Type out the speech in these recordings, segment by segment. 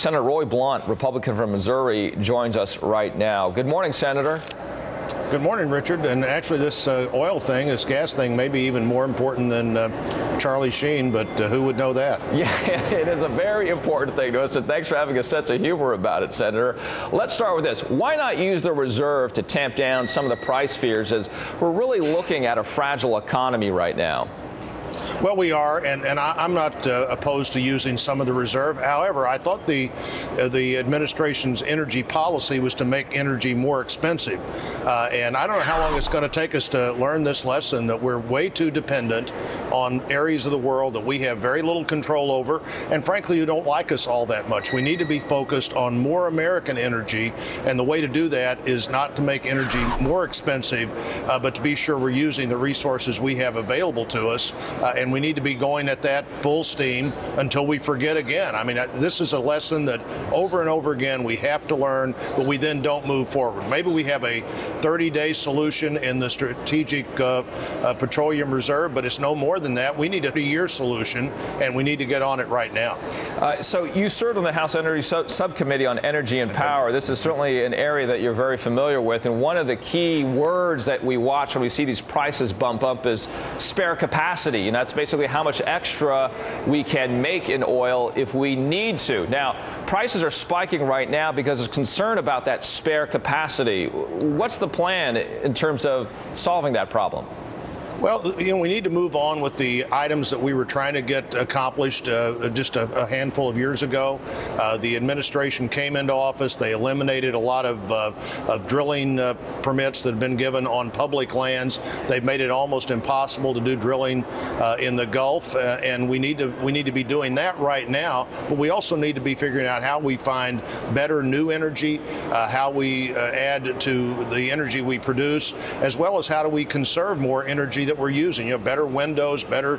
Senator Roy Blunt, Republican from Missouri, joins us right now. Good morning, Senator. Good morning, Richard. And actually, this oil thing, this gas thing, may be even more important than Charlie Sheen, but who would know that? Yeah, it is a very important thing to us, and thanks for having a sense of humor about it, Senator. Let's start with this. Why not use the reserve to tamp down some of the price fears, as we're really looking at a fragile economy right now? Well, we are, and I'm not opposed to using some of the reserve. However, I thought the administration's energy policy was to make energy more expensive. And I don't know how long it's going to take us to learn this lesson, that we're way too dependent on areas of the world that we have very little control over, and frankly, who don't like us all that much. We need to be focused on more American energy, and the way to do that is not to make energy more expensive, but to be sure we're using the resources we have available to us. And we need to be going at that full steam until we forget again. I mean, this is a lesson that over and over again we have to learn, but we then don't move forward. Maybe we have a 30-day solution in the strategic petroleum reserve, but it's no more than that. We need a 3-year solution, and we need to get on it right now. So you served on the House Energy Subcommittee on Energy and Power. This is certainly an area that you're very familiar with, and one of the key words that we watch when we see these prices bump up is spare capacity, and that's basically how much extra we can make in oil if we need to. Now, prices are spiking right now because of concern about that spare capacity. What's the plan in terms of solving that problem? Well, we need to move on with the items that we were trying to get accomplished just a handful of years ago. The administration came into office. They eliminated a lot of drilling permits that have been given on public lands. They've made it almost impossible to do drilling in the Gulf, and we need to be doing that right now. But we also need to be figuring out how we find better new energy, how we add to the energy we produce, as well as how do we conserve more energy that we're using. Better windows, better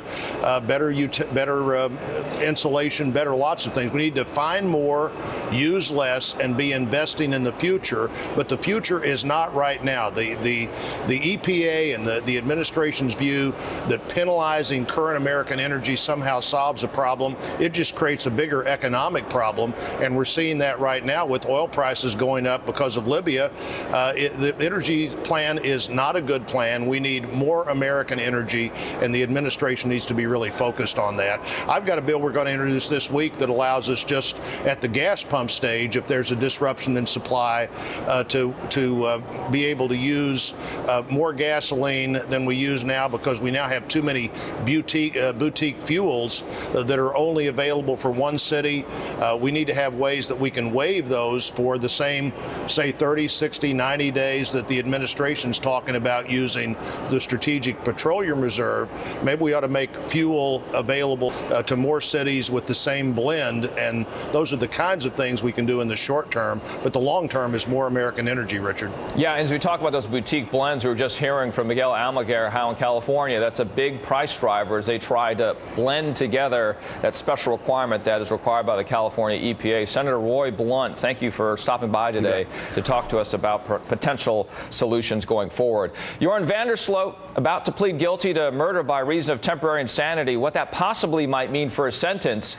insulation, better lots of things. We need to find more, use less, and be investing in the future. But the future is not right now. The EPA and the administration's view that penalizing current American energy somehow solves a problem, it just creates a bigger economic problem. And we're seeing that right now with oil prices going up because of Libya. The energy plan is not a good plan. We need more American energy, and the administration needs to be really focused on that. I've got a bill we're going to introduce this week that allows us, just at the gas pump stage, if there's a disruption in supply, to be able to use more gasoline than we use now, because we now have too many boutique fuels that are only available for one city. We need to have ways that we can waive those for the same, say, 30, 60, 90 days that the administration's talking about using the strategic petroleum reserve. Maybe we ought to make fuel available to more cities with the same blend, and those are the kinds of things we can do in the short term, but the long term is more American energy, Richard. Yeah, as we talk about those boutique blends, we were just hearing from Miguel Almaguer how in California that's a big price driver as they try to blend together that special requirement that is required by the California EPA. Senator Roy Blunt, thank you for stopping by today to talk to us about potential solutions going forward. Jorn Vandersloot about to plead guilty to murder by reason of temporary insanity. What that possibly might mean for his sentence